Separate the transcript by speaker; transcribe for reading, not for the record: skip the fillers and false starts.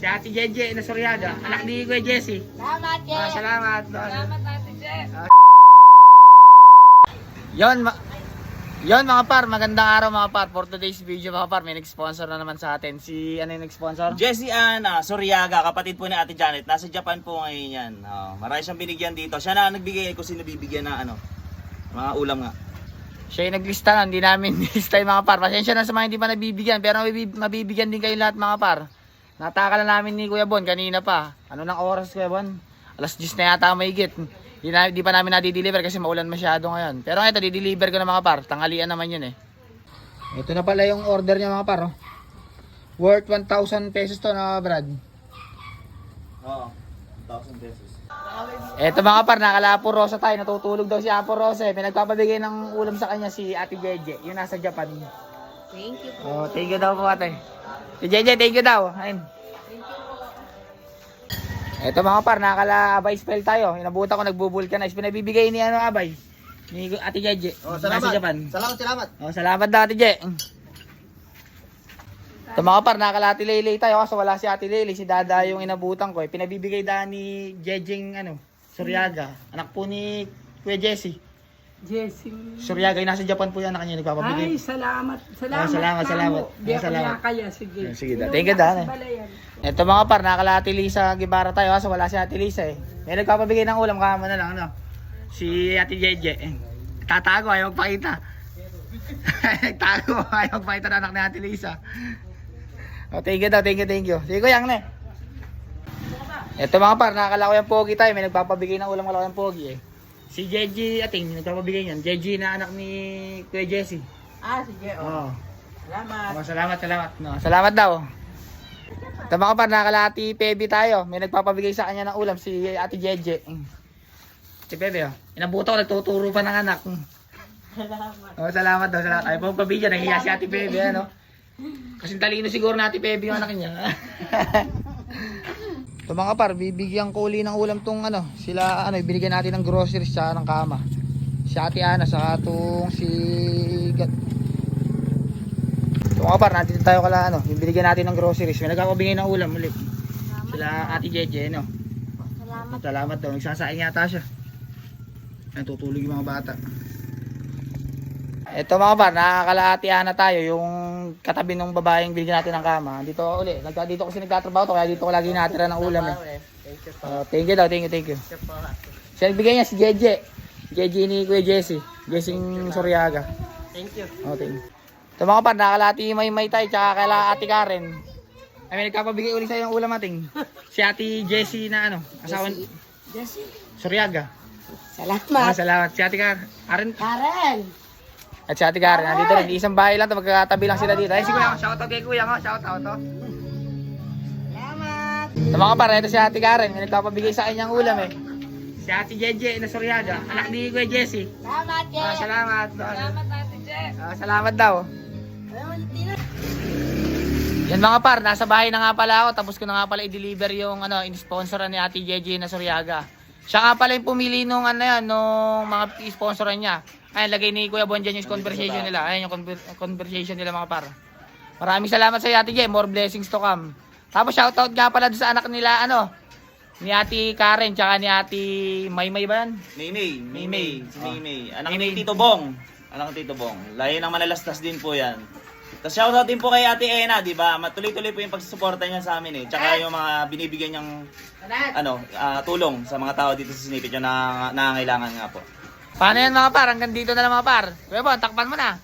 Speaker 1: Si Ate Jeje na Suryaga, anak ni Kuya Jesse.
Speaker 2: Salamat, Je.
Speaker 1: Salamat.
Speaker 2: Salamat, Ate Je.
Speaker 1: Yon mga par, magandang araw mga par. For today's video mga par, may nag-sponsor na naman sa atin. Si ano yung nag-sponsor?
Speaker 3: Jessie Ana Suryaga, kapatid po ni Ate Janet. Nasa Japan po ngayon yan. Marami siyang binigyan dito. Siya na nagbigay kung sino bibigyan na mga ulam nga.
Speaker 1: Siya yung naglista na, hindi namin nilista yung mga par. Pasensya na sa mga hindi pa nabibigyan, pero mabibigyan din kayo lahat mga par. Nataka na namin ni Kuya Bon kanina pa. Ano nang oras Kuya Bon? Alas 10 na yata mahigit. Di pa namin na-deliver kasi maulan masyado ngayon. Pero ito, di-deliver ko na mga par. Tanghalian naman yun eh. Ito na pala yung order niya mga par. Oh. Worth 1,000 pesos to na Brad.
Speaker 3: Oo, 1,000 pesos.
Speaker 1: Ito mga par, nakala Apo Rosa tayo. Natutulog daw si Apo Rosa eh. Pinagpapabigay ng ulam sa kanya si Ate Jeje. Yung nasa Japan.
Speaker 2: Thank you po.
Speaker 1: Oh, thank you daw po ate. Si Jeje, thank you daw. Ayun. Ito mga par, nakakala Abay spell tayo. Inabutan ko nagbubulkanize. Pinabibigay ni Abay. Ni Ate Jeje.
Speaker 3: Oh,
Speaker 1: Nasa Japan.
Speaker 3: Salamat.
Speaker 1: Oh, salamat daw Ate Je. Ito mga par, nakakala Ate Lele tayo. Kaso wala si Ate Lele. Si Dada yung inabutan ko. Pinabibigay daw ni Jejeng Suryaga. Anak po ni Kuya Jesse.
Speaker 4: Jessie.
Speaker 1: Suryaga, yung nasa Japan po yan na kanya nagpapabigay.
Speaker 4: Ay, salamat.
Speaker 1: Salamat.
Speaker 4: Di ako
Speaker 1: Salamat.
Speaker 4: nakakaya. Sige.
Speaker 1: Sige, thank you, Dan. Ito mga par, nakakala Ate Lisa Guevara tayo kaso wala si Ate Lisa eh. May nagpapabigay ng ulam, kama na lang si Ate Jeje. Tatago, ayaw magpakita. Nagtago, ayaw magpakita na anak ni Ate Lisa. Oh, thank you daw, thank you. Sige Kuya, ne. Ito mga par, nakakala ko yung pogi tayo, may nagpapabigay ng ulam wala yung pogi eh. Si Jeje, ating nagpapabigay niyan. Jeje na anak ni Kuya Jesse.
Speaker 4: Sige.
Speaker 1: Oh.
Speaker 4: Salamat.
Speaker 1: Oh, salamat. No, salamat daw. Ito mga par, nakalati Pebi tayo. May nagpapabigay sa kanya ng ulam si Ate Jeje. Si Pebi inabuto ko, nagtuturo pa ng anak.
Speaker 4: Salamat.
Speaker 1: Oh, salamat daw. Ay pong pabigyan, nahiya si Ate Pebi Kasi talino siguro na Ate Pebi yung anak niya. Ito mga par, bibigyan ko uli ng ulam tong sila binigyan natin ng groceries sa ng kama. Si Ate Ana sa atong si Ito mga par, natin tayo kala binigyan natin ng groceries. May nagpapabigay ng ulam ulit. Sila Ate Jeje,
Speaker 2: Salamat.
Speaker 1: Salamat daw, nagsasaing yata siya. Natutulog yung mga bata. Ito mga par, nakakalaati na tayo yung katabi ng babaeng binigyan natin ng kama. Dito uli, dito kasi nagtatrabaho to, kaya dito ko lagi natira ng ulam
Speaker 4: Thank you po.
Speaker 1: Thank you daw, thank you. Siya nagbigay niya si Jeje. Jeje ni Kuya Jesse. Jessing Suryaga.
Speaker 4: Thank you.
Speaker 1: Thank you. Ito mga par, nakakalati May tayo, tsaka kala Ate Karen. Ay, may nagpapabigay ulit sa'yo ng ulam ating. Si Ate Jessie na asawan
Speaker 4: Jessie.
Speaker 1: Suryaga.
Speaker 4: Salamat.
Speaker 1: Salamat. Si Ate Karen.
Speaker 4: Karen.
Speaker 1: At si Ate Karen, nandito rin. Isang bahay lang, magkakatabi lang sila dito. Ay, si Kuya, shoutout kay Kuya, shoutout.
Speaker 4: Salamat.
Speaker 1: Ito mga par, ito si Ate Karen. May nagpapabigay sa kanyang ulam eh. Si Ate Jeje na Suryaga, anak ni Kuya Jesse.
Speaker 2: Salamat, Je.
Speaker 1: Salamat.
Speaker 2: Salamat, Ate Je.
Speaker 1: Salamat daw. Yan mga par, nasa bahay na nga pala ako. Tapos ko na nga pala i-deliver yung in-sponsoran ni Ate Jeje na Suryaga. Siya nga pala yung pumili nung nung mga i-sponsoran niya. Ayan, lagay ni Kuya Bon dyan yung conversation nila. Ayan yung conversation nila mga par. Maraming salamat sa Ate Je. More blessings to come. Tapos shoutout nga pala doon sa anak nila ni Ate Karen tsaka ni Ate Maymay ba yan?
Speaker 3: Maymay. Si Maymay. Anak ni Tito Bong. Layo ng Manalastas din po yan. Tapos shoutout din po kay Ate Ena, di ba? Matuloy-tuloy po yung pagsusuporta niya sa amin eh. Tsaka yung mga binibigyan niyang tulong sa mga tao dito sa Sinipit yung nangangailangan nga po.
Speaker 1: Paano yan mga par? Hanggang dito na lang mga par. Kuya Bon, takpan mo na.